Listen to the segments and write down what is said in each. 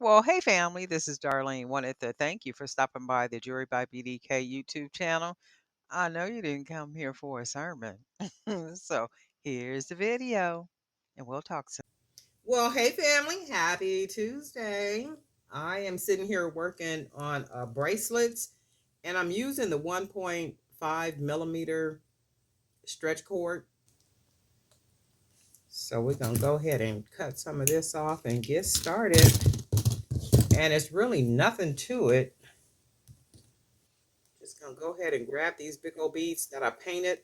Well, hey family, this is Darlene. Wanted to thank you for stopping by the Jury by BDK YouTube channel. I know you didn't come here for a sermon. So here's the video, and we'll talk soon. Well, hey family, happy Tuesday. I am sitting here working on bracelets, and I'm using the 1.5 millimeter stretch cord. So we're going to go ahead and cut some of this off and get started. And it's really nothing to it. Just going to go ahead and grab these big old beads that I painted,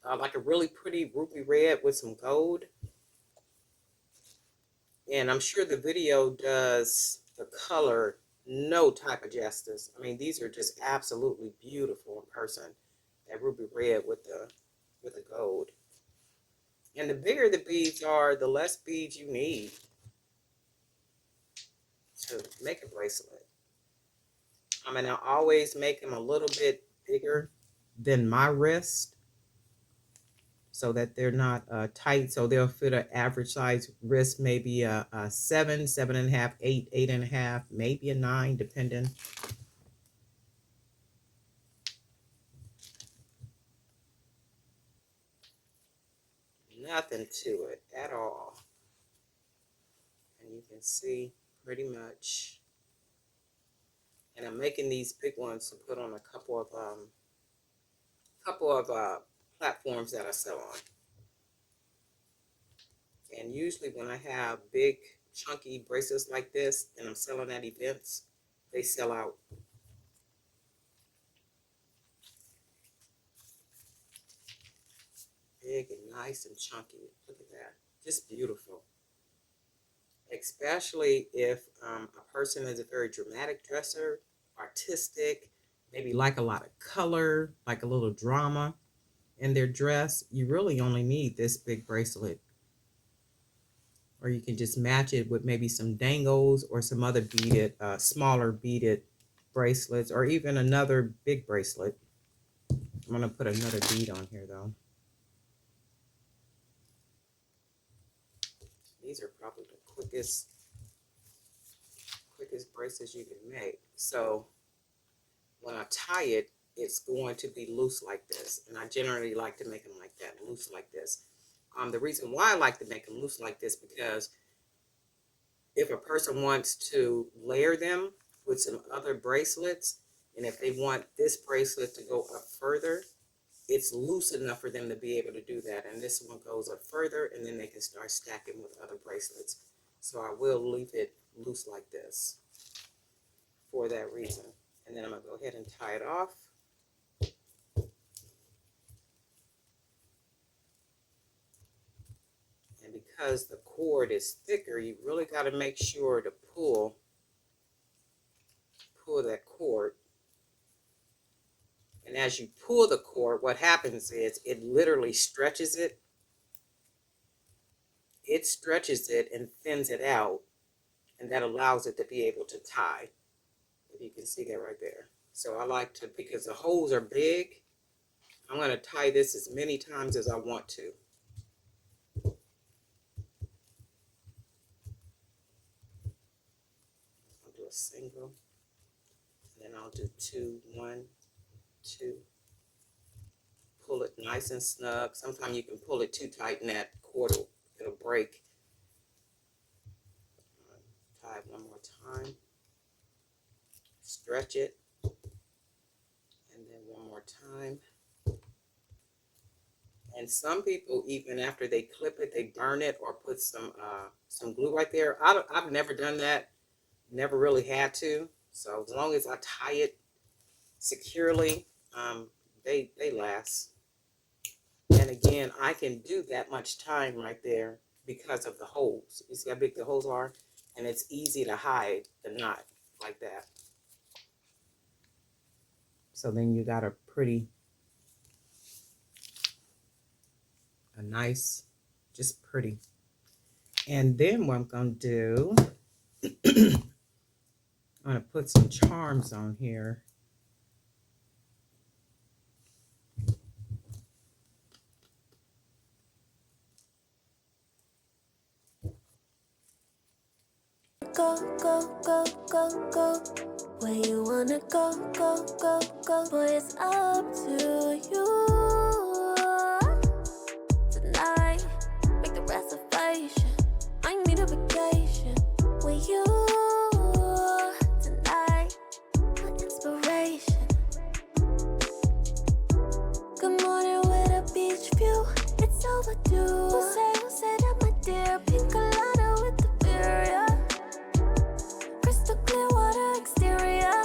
like a really pretty ruby red with some gold. And I'm sure the video does the color no type of justice. I mean, these are just absolutely beautiful in person. That ruby red with the gold. And the bigger the beads are, the less beads you need to make a bracelet. I mean, I always make them a little bit bigger than my wrist so that they're not tight. So they'll fit an average size wrist, maybe a 7, 7.5, 8, 8.5, maybe a 9, depending. Nothing to it at all. And you can see pretty much. And I'm making these big ones to put on a couple of platforms that I sell on. And usually when I have big chunky bracelets like this and I'm selling at events, they sell out. Big and nice and chunky. Look at that. Just beautiful. Especially if a person is a very dramatic dresser, artistic, maybe like a lot of color, like a little drama in their dress, you really only need this big bracelet. Or you can just match it with maybe some dangles or some other beaded, smaller beaded bracelets, or even another big bracelet. I'm going to put another bead on here though. These are probably the quickest bracelets you can make. So when I tie it, it's going to be loose like this. And I generally like to make them like that, loose like this. The reason why I like to make them loose like this, because if a person wants to layer them with some other bracelets, and if they want this bracelet to go up further, it's loose enough for them to be able to do that. And this one goes up further, and then they can start stacking with other bracelets. So I will leave it loose like this for that reason. And then I'm going to go ahead and tie it off. And because the cord is thicker, you really got to make sure to pull that cord. And as you pull the cord, what happens is it literally stretches it. It stretches it and thins it out, and that allows it to be able to tie. If you can see that right there. So I like to, because the holes are big, I'm going to tie this as many times as I want to. I'll do a single, and then I'll do 2, 1, 2. Pull it nice and snug. Sometimes you can pull it too tight and that cord it'll break. Tie it one more time. Stretch it. And then one more time. And some people, even after they clip it, they burn it or put some glue right there. I've never done that. Never really had to. So as long as I tie it securely, they last. And again, I can do that much time right there because of the holes. You see how big the holes are? And it's easy to hide the knot like that. So then you got a nice, just pretty. And then what I'm going to do, I'm going to put some charms on here. Go, go, go, go, go. Where you wanna go, go, go, go. Boy, it's up to you. Tonight, make the reservation. I need a vacation with you. Tonight, my inspiration. Good morning with a beach view. It's overdue. Who say that, my dear? Pink colada with the beer, yeah. Crystal clear water exterior.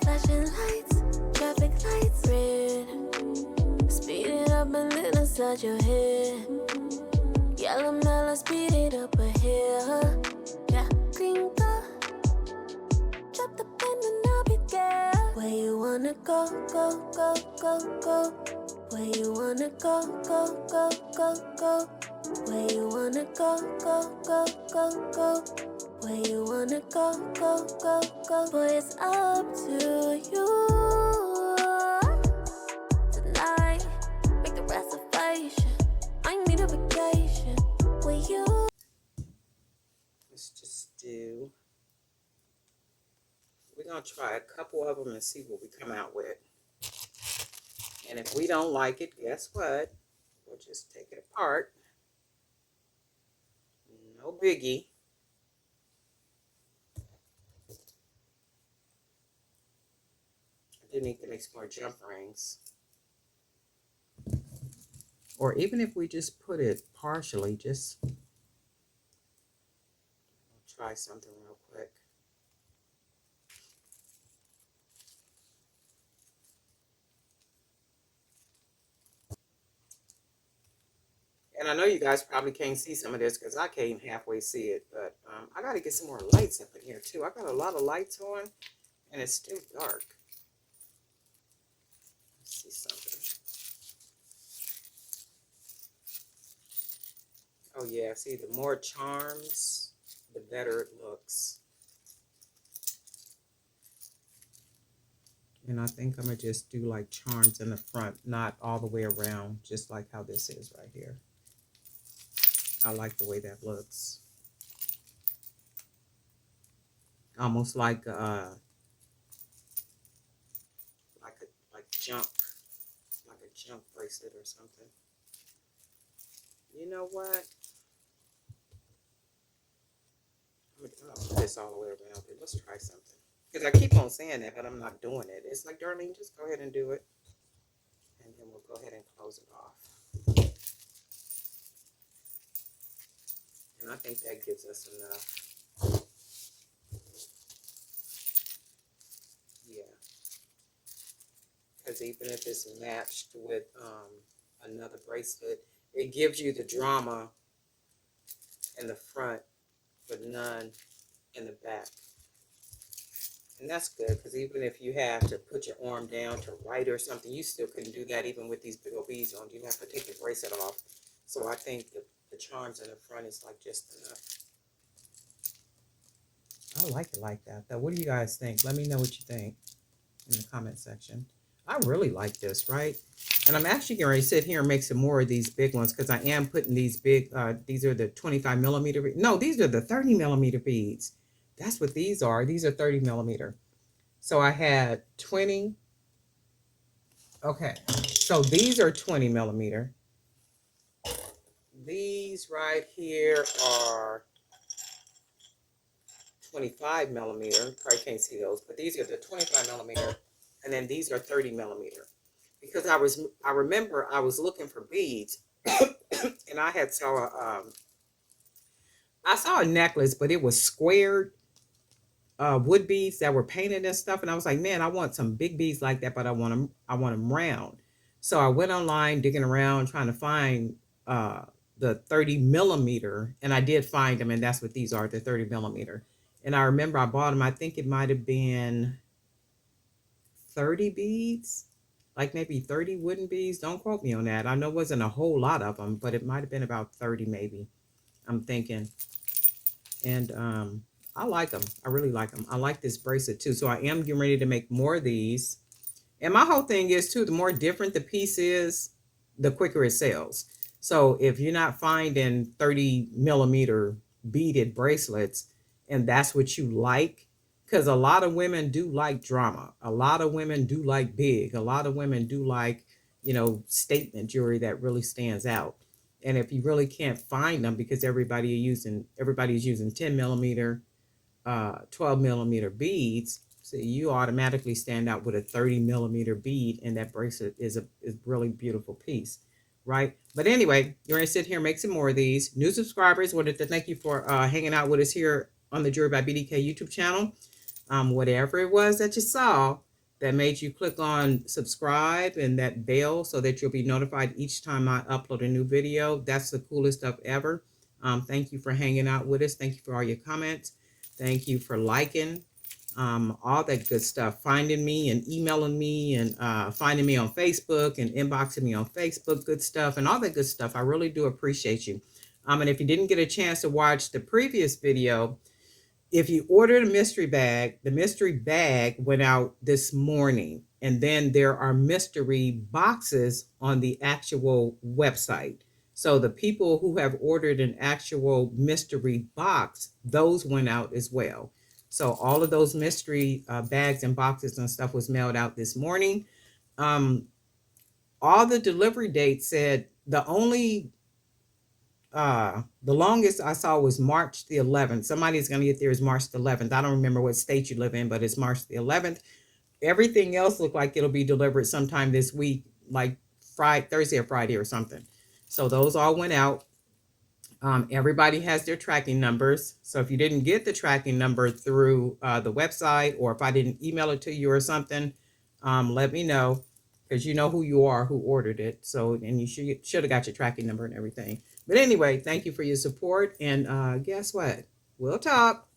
Flashing lights, traffic lights, red. Speed it up and then inside your head. Yellow melon, speed it up ahead. Yeah, green go. Drop the pen and I'll be there. Where you wanna go, go, go, go, go. Where you wanna go, go, go, go, go. Where you wanna go, go, go, go, go. Where you wanna go, go, go, go. Boy, it's up to you. Tonight, make the reservation. I need a vacation with you. Let's just do. We're gonna try a couple of them and see what we come out with. And if we don't like it, guess what? We'll just take it apart. No biggie. I do need to make some more jump rings. Or even if we just put it partially, just try something real quick. And I know you guys probably can't see some of this because I can't halfway see it, but I got to get some more lights up in here too. I got a lot of lights on and it's still dark. Let's see something. Oh yeah, see, the more charms, the better it looks. And I think I'm going to just do like charms in the front, not all the way around, just like how this is right here. I like the way that looks. Almost like junk bracelet or something. You know what? I'm gonna put this all the way around it. Let's try something. Because I keep on saying that, but I'm not doing it. It's like, Darlene, just go ahead and do it. And then we'll go ahead and close it off. And I think that gives us enough. Yeah. Because even if it's matched with another bracelet, it gives you the drama in the front, but none in the back. And that's good, because even if you have to put your arm down to write or something, you still can do that even with these big old beads on. You have to take the bracelet off. So I think the charms in the front is like just enough. I like it like that, though. What do you guys think? Let me know what you think in the comment section. I really like this, right? And I'm actually going to sit here and make some more of these big ones because I am putting these big, these are the 25 millimeter. No, these are the 30 millimeter beads. That's what these are. These are 30 millimeter. So I had 20. Okay, so these are 20 millimeter. These right here are 25 millimeter. Probably can't see those, but these are the 25 millimeter. And then these are 30 millimeter. Because I remember I was looking for beads and I had I saw a necklace, but it was squared wood beads that were painted and stuff. And I was like, man, I want some big beads like that, but I want them round. So I went online digging around trying to find the 30 millimeter, and I did find them, and that's what these are, the 30 millimeter. And I remember I bought them. I think it might have been 30 beads, like maybe 30 wooden beads. Don't quote me on that. I know it wasn't a whole lot of them, but it might have been about 30 maybe, I'm thinking. And I like them. I really like them. I like this bracelet too. So I am getting ready to make more of these. And my whole thing is too, the more different the piece is, the quicker it sells. So if you're not finding 30 millimeter beaded bracelets, and that's what you like, because a lot of women do like drama, a lot of women do like big, a lot of women do like, statement jewelry that really stands out. And if you really can't find them because everybody's using 10 millimeter, 12 millimeter beads, so you automatically stand out with a 30 millimeter bead, and that bracelet is really beautiful piece, right? But anyway, you're gonna sit here and make some more of these. New subscribers, wanted to thank you for hanging out with us here on the Jewelry by BDK YouTube channel. Whatever it was that you saw that made you click on subscribe and that bell so that you'll be notified each time I upload a new video, that's the coolest stuff ever. Thank you for hanging out with us. Thank you for all your comments. Thank you for liking, all that good stuff, finding me and emailing me, and finding me on Facebook and inboxing me on Facebook, good stuff, and all that good stuff. I really do appreciate you. And if you didn't get a chance to watch the previous video, if you ordered a mystery bag, the mystery bag went out this morning. And then there are mystery boxes on the actual website. So the people who have ordered an actual mystery box, those went out as well. So all of those mystery bags and boxes and stuff was mailed out this morning. Um, all the delivery dates said the longest I saw was March the 11th. Somebody's going to get there is March the 11th. I don't remember what state you live in, but it's March the 11th. Everything else looked like it'll be delivered sometime this week, like Friday, Thursday or Friday or something. So those all went out. Everybody has their tracking numbers. So if you didn't get the tracking number through the website, or if I didn't email it to you or something, let me know, because you know who you are, who ordered it. So, and you should have got your tracking number and everything. But anyway, thank you for your support. And guess what? We'll talk.